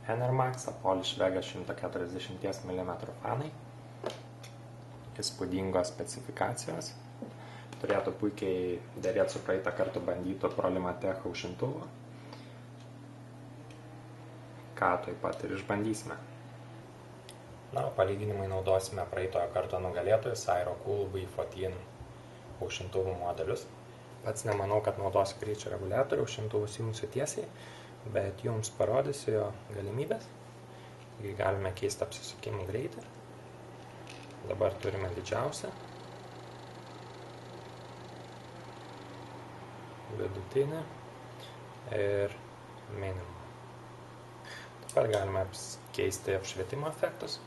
Enermax Polish Vega 140 mm fanai. Įspūdingos specifikacijos. Turėtų puikiai derėti su praeitą kartą bandyto Prolimatech aušintuvu. Ką taip pat ir išbandysime. Na, palyginimai naudosime praeitojo karto nugalėtojus Aerocool V14 aušintuvų modelius. Pats nemanau, kad naudosiu greičio reguliatorių, aušintuvus jungsiu tiesiai, bet jums parodysiu jo galimybės. Taigi galime keisti apsisukimų greitį. Dabar turime didžiausią, vidutinį ir minimumą. Taip pat galime keisti apšvietimo efektus.